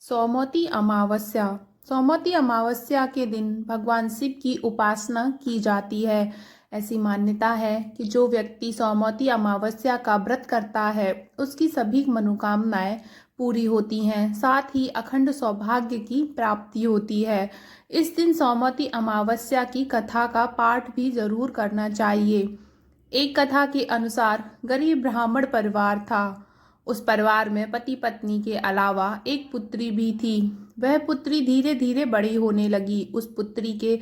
सौमती अमावस्या। सौमती अमावस्या के दिन भगवान शिव की उपासना की जाती है। ऐसी मान्यता है कि जो व्यक्ति सौमती अमावस्या का व्रत करता है उसकी सभी मनोकामनाएं पूरी होती हैं, साथ ही अखंड सौभाग्य की प्राप्ति होती है। इस दिन सौमती अमावस्या की कथा का पाठ भी जरूर करना चाहिए। एक कथा के अनुसार गरीब ब्राह्मण परिवार था। उस परिवार में पति पत्नी के अलावा एक पुत्री भी थी। वह पुत्री धीरे धीरे बड़ी होने लगी। उस पुत्री के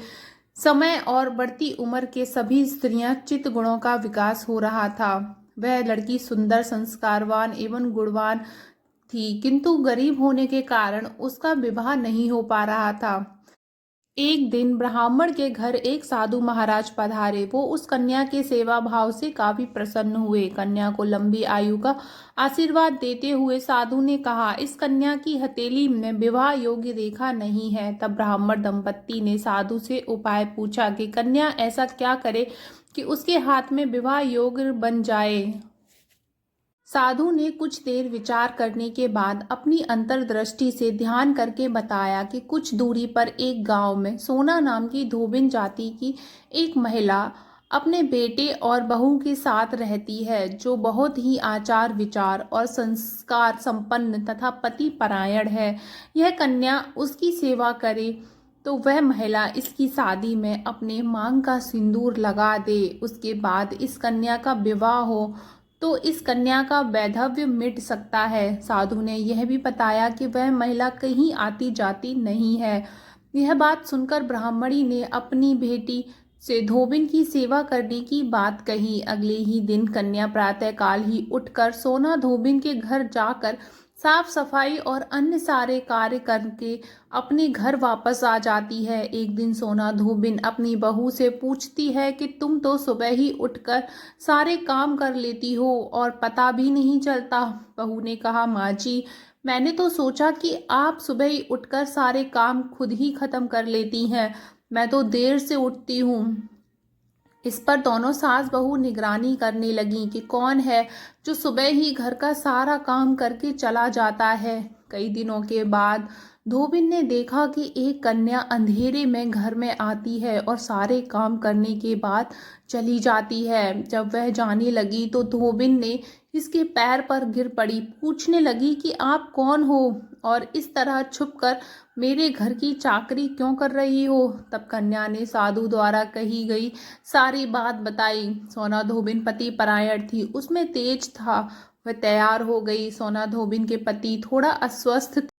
समय और बढ़ती उम्र के सभी स्त्रियां चित्त गुणों का विकास हो रहा था। वह लड़की सुंदर, संस्कारवान एवं गुणवान थी, किंतु गरीब होने के कारण उसका विवाह नहीं हो पा रहा था। एक दिन ब्राह्मण के घर एक साधु महाराज पधारे। वो उस कन्या के सेवा भाव से काफी प्रसन्न हुए। कन्या को लंबी आयु का आशीर्वाद देते हुए साधु ने कहा, इस कन्या की हथेली में विवाह योग्य रेखा नहीं है। तब ब्राह्मण दंपत्ति ने साधु से उपाय पूछा कि कन्या ऐसा क्या करे कि उसके हाथ में विवाह योग्य बन जाए। साधु ने कुछ देर विचार करने के बाद अपनी अंतर्दृष्टि से ध्यान करके बताया कि कुछ दूरी पर एक गांव में सोना नाम की धोबिन जाति की एक महिला अपने बेटे और बहू के साथ रहती है, जो बहुत ही आचार विचार और संस्कार संपन्न तथा पति परायण है। यह कन्या उसकी सेवा करे तो वह महिला इसकी शादी में अपने मांग का सिंदूर लगा दे। उसके बाद इस कन्या का विवाह हो तो इस कन्या का वैधव्य मिट सकता है। साधु ने यह भी बताया कि वह महिला कहीं आती जाती नहीं है। यह बात सुनकर ब्राह्मणी ने अपनी बेटी से धोबिन की सेवा करने की बात कही। अगले ही दिन कन्या प्रातःकाल ही उठकर सोना धोबिन के घर जाकर साफ सफाई और अन्य सारे कार्य करके अपने घर वापस आ जाती है। एक दिन सोना धोबिन अपनी बहू से पूछती है कि तुम तो सुबह ही उठकर सारे काम कर लेती हो और पता भी नहीं चलता। बहू ने कहा, माँ जी, मैंने तो सोचा कि आप सुबह ही उठकर सारे काम खुद ही खत्म कर लेती हैं। मैं तो देर से उठती हूँ। इस पर दोनों सास बहू निगरानी करने लगी कि कौन है जो सुबह ही घर का सारा काम करके चला जाता है। कई दिनों के बाद धोबिन ने देखा कि एक कन्या अंधेरे में घर में आती है और सारे काम करने के बाद चली जाती है। जब वह जाने लगी तो धोबिन ने इसके पैर पर गिर पड़ी। पूछने लगी कि आप कौन हो और इस तरह छुपकर मेरे घर की चाकरी क्यों कर रही हो। तब कन्या ने साधु द्वारा कही गई सारी बात बताई। सोना धोबिन पति परायण थी, उसमें तेज था। वह तैयार हो गई। सोना धोबिन के पति थोड़ा अस्वस्थ थे।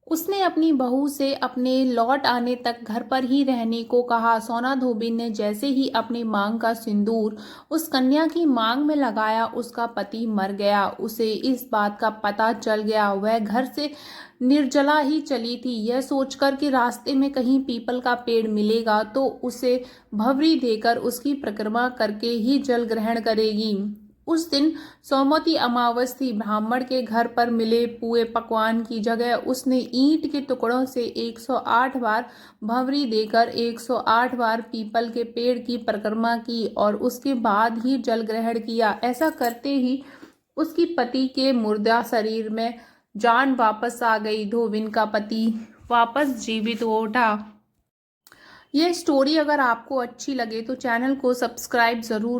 उसने अपनी बहू से अपने लौट आने तक घर पर ही रहने को कहा। सोना धोबिन ने जैसे ही अपनी मांग का सिंदूर उस कन्या की मांग में लगाया, उसका पति मर गया। उसे इस बात का पता चल गया। वह घर से निर्जला ही चली थी, यह सोचकर कि रास्ते में कहीं पीपल का पेड़ मिलेगा तो उसे भवरी देकर उसकी परिक्रमा करके ही जल ग्रहण करेगी। उस दिन सौमती अमावस थी। ब्राह्मण के घर पर मिले पुए पकवान की जगह उसने ईंट के टुकड़ों से 108 बार भंवरी देकर 108 बार पीपल के पेड़ की परिक्रमा की और उसके बाद ही जल ग्रहण किया। ऐसा करते ही उसकी पति के मुर्दा शरीर में जान वापस आ गई। धोबिन का पति वापस जीवित हो उठा। यह स्टोरी अगर आपको अच्छी लगे तो चैनल को सब्सक्राइब जरूर